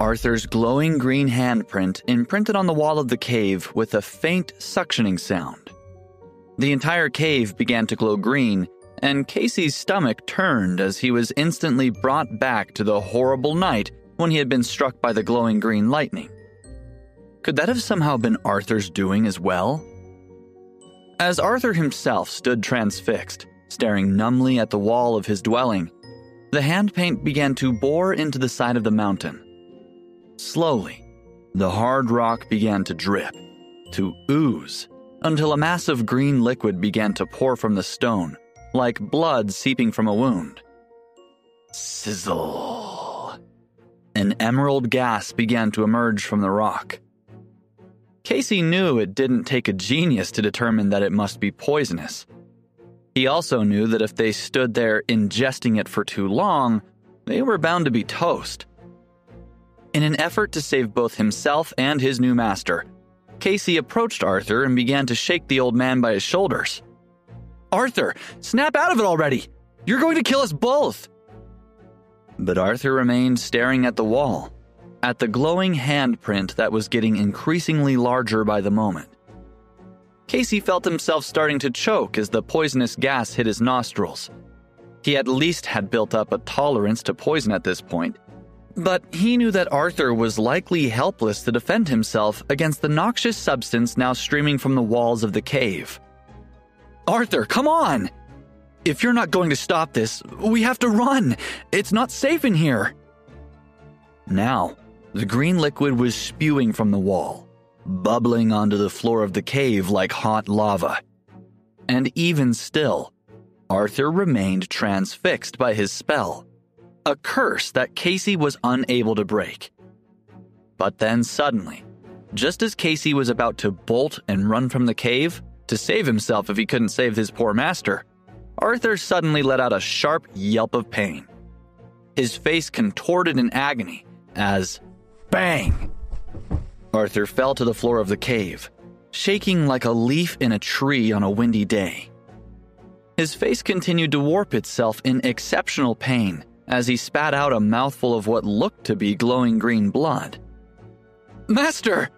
Arthur's glowing green handprint imprinted on the wall of the cave with a faint suctioning sound. The entire cave began to glow green, and Casey's stomach turned as he was instantly brought back to the horrible night when he had been struck by the glowing green lightning. Could that have somehow been Arthur's doing as well? As Arthur himself stood transfixed, staring numbly at the wall of his dwelling, the hand paint began to bore into the side of the mountain. Slowly, the hard rock began to drip, to ooze, until a mass of green liquid began to pour from the stone, like blood seeping from a wound. Sizzle. An emerald gas began to emerge from the rock. Casey knew it didn't take a genius to determine that it must be poisonous. He also knew that if they stood there ingesting it for too long, they were bound to be toast. In an effort to save both himself and his new master, Casey approached Arthur and began to shake the old man by his shoulders. "Arthur, snap out of it already! You're going to kill us both!" But Arthur remained staring at the wall, at the glowing handprint that was getting increasingly larger by the moment. Casey felt himself starting to choke as the poisonous gas hit his nostrils. He at least had built up a tolerance to poison at this point, but he knew that Arthur was likely helpless to defend himself against the noxious substance now streaming from the walls of the cave. "Arthur, come on! If you're not going to stop this, we have to run! It's not safe in here!" Now, the green liquid was spewing from the wall, bubbling onto the floor of the cave like hot lava. And even still, Arthur remained transfixed by his spell, a curse that Casey was unable to break. But then suddenly, just as Casey was about to bolt and run from the cave, to save himself if he couldn't save his poor master, Arthur suddenly let out a sharp yelp of pain. His face contorted in agony as, bang! Arthur fell to the floor of the cave, shaking like a leaf in a tree on a windy day. His face continued to warp itself in exceptional pain as he spat out a mouthful of what looked to be glowing green blood. "Master!"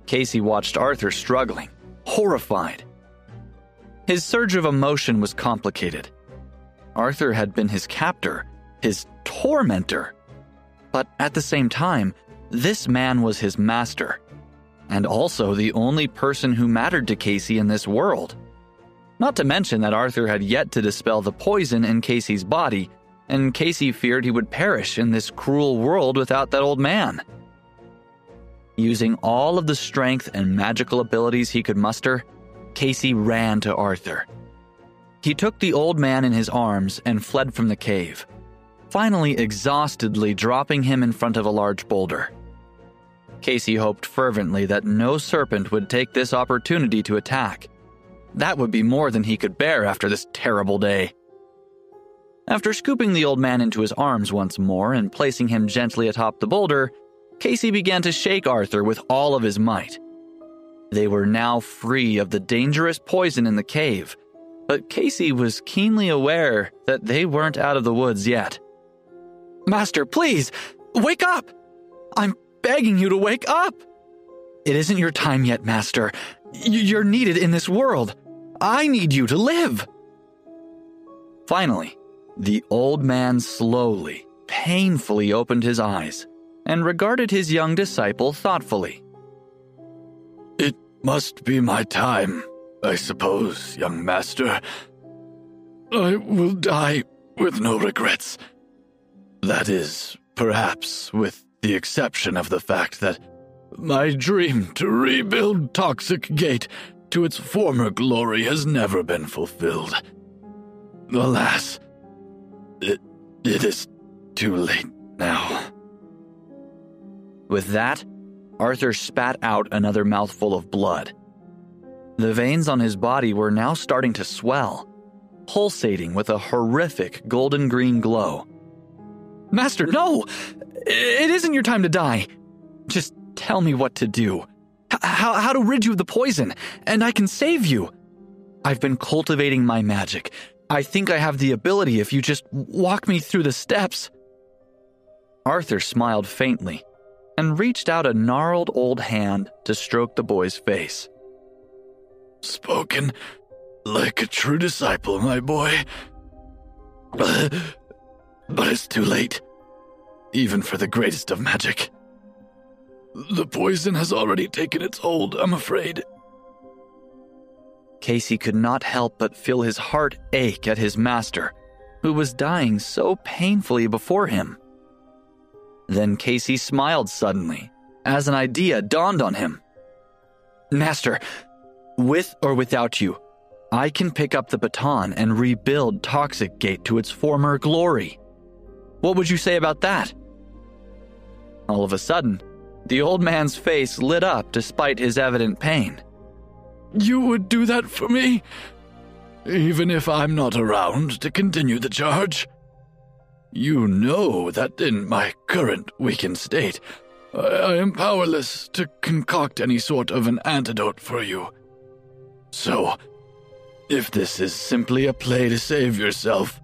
Casey watched Arthur struggling, horrified. His surge of emotion was complicated. Arthur had been his captor, his tormentor. But at the same time, this man was his master, and also the only person who mattered to Casey in this world. Not to mention that Arthur had yet to dispel the poison in Casey's body, and Casey feared he would perish in this cruel world without that old man. Using all of the strength and magical abilities he could muster, Casey ran to Arthur. He took the old man in his arms and fled from the cave, finally exhaustedly dropping him in front of a large boulder. Casey hoped fervently that no serpent would take this opportunity to attack. That would be more than he could bear after this terrible day. After scooping the old man into his arms once more and placing him gently atop the boulder, Casey began to shake Arthur with all of his might. They were now free of the dangerous poison in the cave, but Casey was keenly aware that they weren't out of the woods yet. "Master, please, wake up! I'm begging you to wake up! It isn't your time yet, Master. You're needed in this world. I need you to live." Finally, the old man slowly, painfully opened his eyes and regarded his young disciple thoughtfully. "It must be my time, I suppose, young master. I will die with no regrets. That is, perhaps with the exception of the fact that my dream to rebuild Toxic Gate to its former glory has never been fulfilled. Alas, it is too late now." With that, Arthur spat out another mouthful of blood. The veins on his body were now starting to swell, pulsating with a horrific golden green glow. "Master, no! It isn't your time to die. Just tell me what to do. How to rid you of the poison, and I can save you. I've been cultivating my magic. I think I have the ability if you just walk me through the steps." Arthur smiled faintly, and reached out a gnarled old hand to stroke the boy's face. "Spoken like a true disciple, my boy. But it's too late, even for the greatest of magic. The poison has already taken its hold, I'm afraid." Casey could not help but feel his heart ache at his master, who was dying so painfully before him. Then Casey smiled suddenly, as an idea dawned on him. "Master, with or without you, I can pick up the baton and rebuild Toxic Gate to its former glory. What would you say about that?" All of a sudden, the old man's face lit up despite his evident pain. "You would do that for me? Even if I'm not around to continue the charge? You know that in my current weakened state, I am powerless to concoct any sort of an antidote for you. So, if this is simply a play to save yourself..."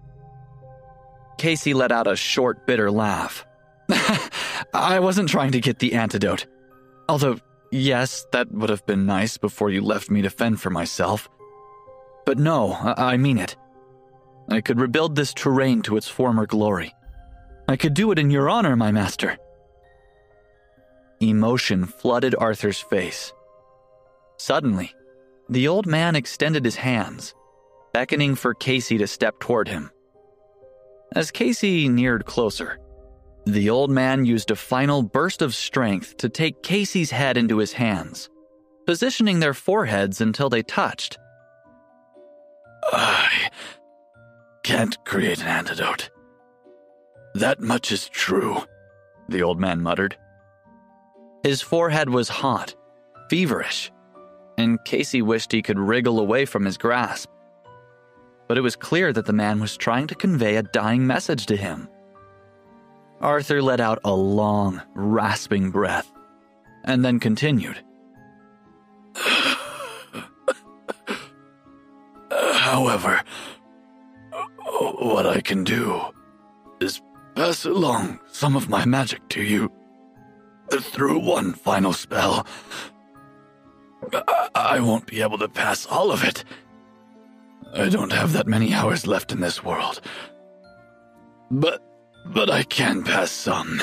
Casey let out a short, bitter laugh. "I wasn't trying to get the antidote. Although, yes, that would have been nice before you left me to fend for myself. But no, I mean it. I could rebuild this terrain to its former glory. I could do it in your honor, my master." Emotion flooded Arthur's face. Suddenly, the old man extended his hands, beckoning for Casey to step toward him. As Casey neared closer, the old man used a final burst of strength to take Casey's head into his hands, positioning their foreheads until they touched. "I can't create an antidote. That much is true," the old man muttered. His forehead was hot, feverish, and Casey wished he could wriggle away from his grasp. But it was clear that the man was trying to convey a dying message to him. Arthur let out a long, rasping breath, and then continued. "However, what I can do is pass along some of my magic to you through one final spell. I won't be able to pass all of it. I don't have that many hours left in this world. But I can pass some.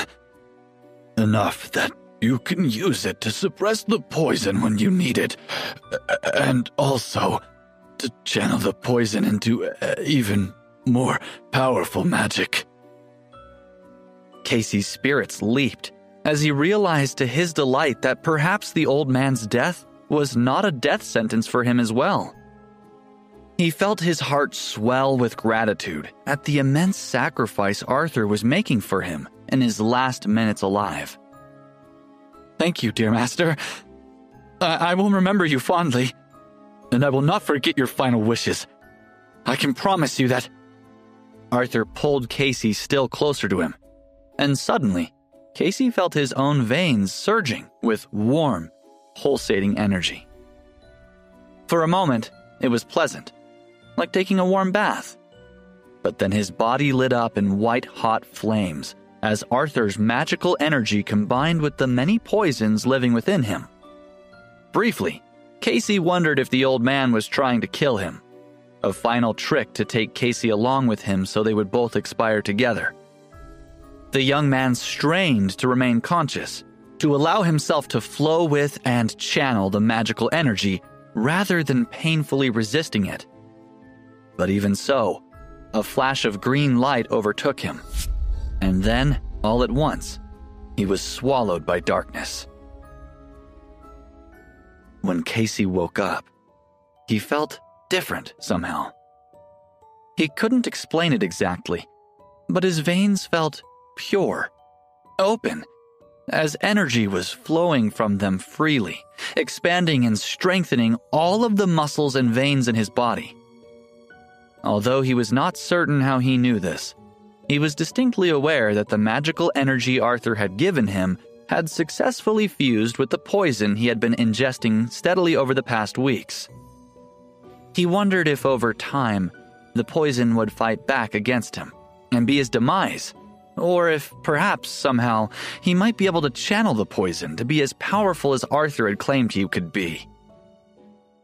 Enough that you can use it to suppress the poison when you need it, and also to channel the poison into even more powerful magic." Casey's spirits leaped as he realized to his delight that perhaps the old man's death was not a death sentence for him as well. He felt his heart swell with gratitude at the immense sacrifice Arthur was making for him in his last minutes alive. "Thank you, dear master. I will remember you fondly, and I will not forget your final wishes. I can promise you that..." Arthur pulled Casey still closer to him, and suddenly, Casey felt his own veins surging with warm, pulsating energy. For a moment, it was pleasant, like taking a warm bath. But then his body lit up in white-hot flames as Arthur's magical energy combined with the many poisons living within him. Briefly, Casey wondered if the old man was trying to kill him, a final trick to take Casey along with him so they would both expire together. The young man strained to remain conscious, to allow himself to flow with and channel the magical energy rather than painfully resisting it. But even so, a flash of green light overtook him, and then, all at once, he was swallowed by darkness. When Casey woke up, he felt different somehow. He couldn't explain it exactly, but his veins felt pure, open, as energy was flowing from them freely, expanding and strengthening all of the muscles and veins in his body. Although he was not certain how he knew this, he was distinctly aware that the magical energy Arthur had given him had successfully fused with the poison he had been ingesting steadily over the past weeks. He wondered if over time, the poison would fight back against him and be his demise, or if perhaps somehow he might be able to channel the poison to be as powerful as Arthur had claimed he could be.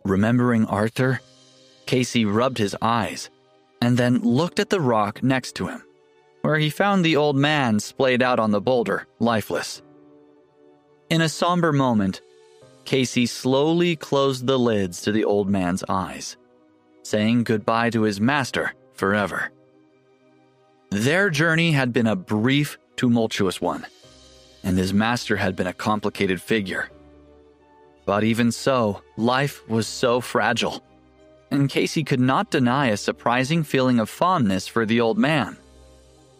Remembering Arthur, Casey rubbed his eyes and then looked at the rock next to him, where he found the old man splayed out on the boulder, lifeless. In a somber moment, Casey slowly closed the lids to the old man's eyes, saying goodbye to his master forever. Their journey had been a brief, tumultuous one, and his master had been a complicated figure. But even so, life was so fragile, and Casey could not deny a surprising feeling of fondness for the old man.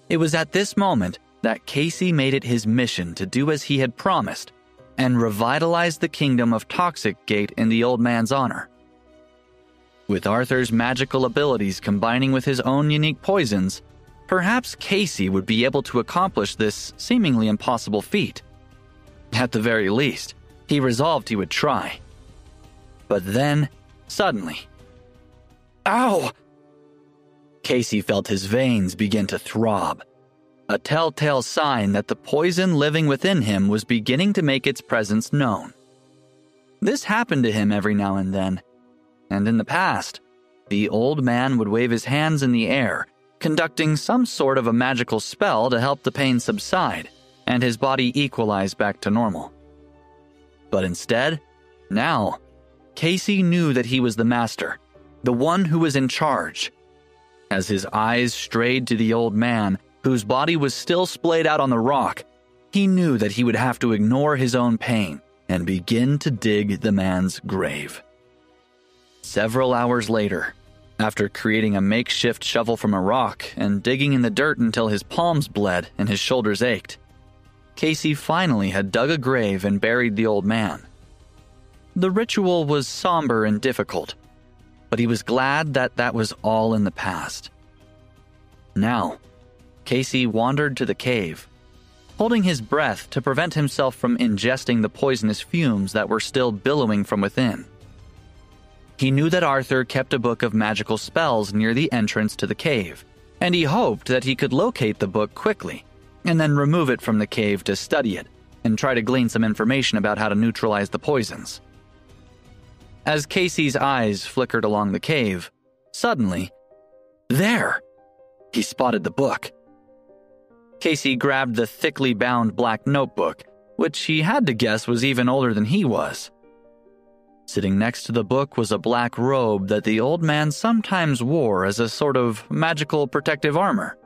It was at this moment that Casey made it his mission to do as he had promised and revitalize the kingdom of Toxic Gate in the old man's honor. With Arthur's magical abilities combining with his own unique poisons, perhaps Casey would be able to accomplish this seemingly impossible feat. At the very least, he resolved he would try. But then, suddenly, ow! Casey felt his veins begin to throb, a telltale sign that the poison living within him was beginning to make its presence known. This happened to him every now and then, and in the past, the old man would wave his hands in the air, conducting some sort of a magical spell to help the pain subside and his body equalize back to normal. But instead, now, Casey knew that he was the master, the one who was in charge. As his eyes strayed to the old man, whose body was still splayed out on the rock, he knew that he would have to ignore his own pain and begin to dig the man's grave. Several hours later, after creating a makeshift shovel from a rock and digging in the dirt until his palms bled and his shoulders ached, Casey finally had dug a grave and buried the old man. The ritual was somber and difficult, but he was glad that that was all in the past. Now, Casey wandered to the cave, holding his breath to prevent himself from ingesting the poisonous fumes that were still billowing from within. He knew that Arthur kept a book of magical spells near the entrance to the cave, and he hoped that he could locate the book quickly and then remove it from the cave to study it and try to glean some information about how to neutralize the poisons. As Casey's eyes flickered along the cave, suddenly, there! He spotted the book. Casey grabbed the thickly bound black notebook, which he had to guess was even older than he was. Sitting next to the book was a black robe that the old man sometimes wore as a sort of magical protective armor.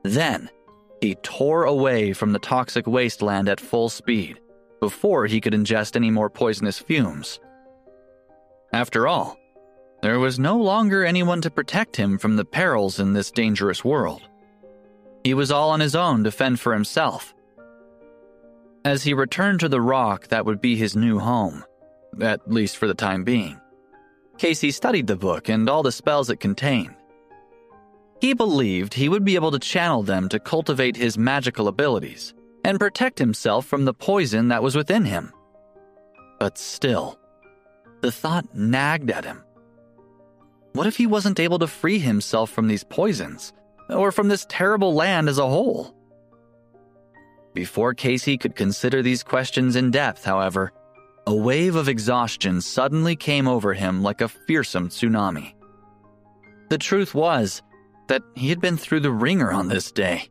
Then, he tore away from the toxic wasteland at full speed, before he could ingest any more poisonous fumes. After all, there was no longer anyone to protect him from the perils in this dangerous world. He was all on his own to fend for himself. As he returned to the rock that would be his new home, at least for the time being, Casey studied the book and all the spells it contained. He believed he would be able to channel them to cultivate his magical abilities and protect himself from the poison that was within him. But still, the thought nagged at him. What if he wasn't able to free himself from these poisons, or from this terrible land as a whole? Before Casey could consider these questions in depth, however, a wave of exhaustion suddenly came over him like a fearsome tsunami. The truth was that he had been through the ringer on this day.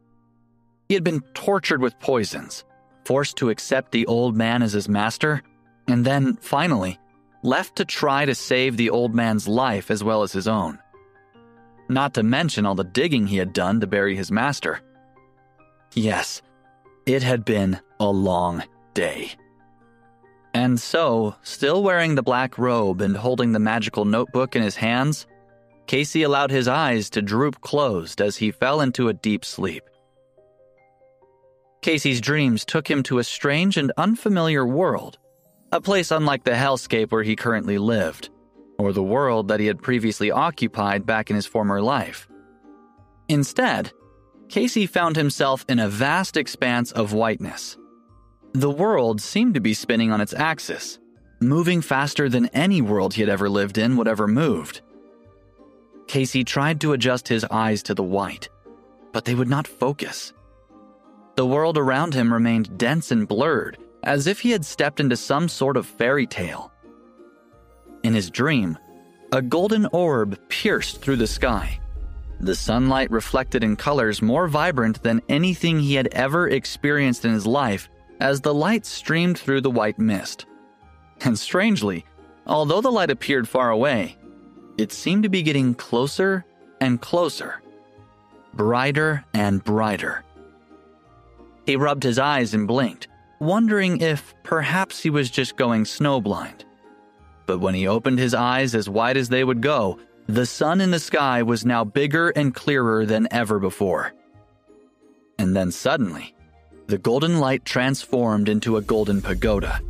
He had been tortured with poisons, forced to accept the old man as his master, and then, finally, left to try to save the old man's life as well as his own. Not to mention all the digging he had done to bury his master. Yes, it had been a long day. And so, still wearing the black robe and holding the magical notebook in his hands, Casey allowed his eyes to droop closed as he fell into a deep sleep. Casey's dreams took him to a strange and unfamiliar world, a place unlike the hellscape where he currently lived, or the world that he had previously occupied back in his former life. Instead, Casey found himself in a vast expanse of whiteness. The world seemed to be spinning on its axis, moving faster than any world he had ever lived in would ever moved. Casey tried to adjust his eyes to the white, but they would not focus, The world around him remained dense and blurred, as if he had stepped into some sort of fairy tale. In his dream, a golden orb pierced through the sky. The sunlight reflected in colors more vibrant than anything he had ever experienced in his life as the light streamed through the white mist. And strangely, although the light appeared far away, it seemed to be getting closer and closer, brighter and brighter. He rubbed his eyes and blinked, wondering if perhaps he was just going snowblind. But when he opened his eyes as wide as they would go, the sun in the sky was now bigger and clearer than ever before. And then suddenly, the golden light transformed into a golden pagoda,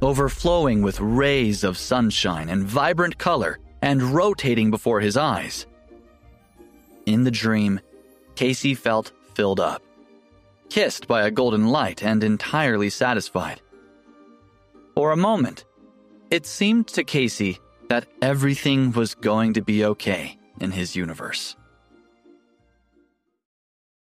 overflowing with rays of sunshine and vibrant color and rotating before his eyes. In the dream, Casey felt filled up, kissed by a golden light and entirely satisfied. For a moment, it seemed to Casey that everything was going to be okay in his universe.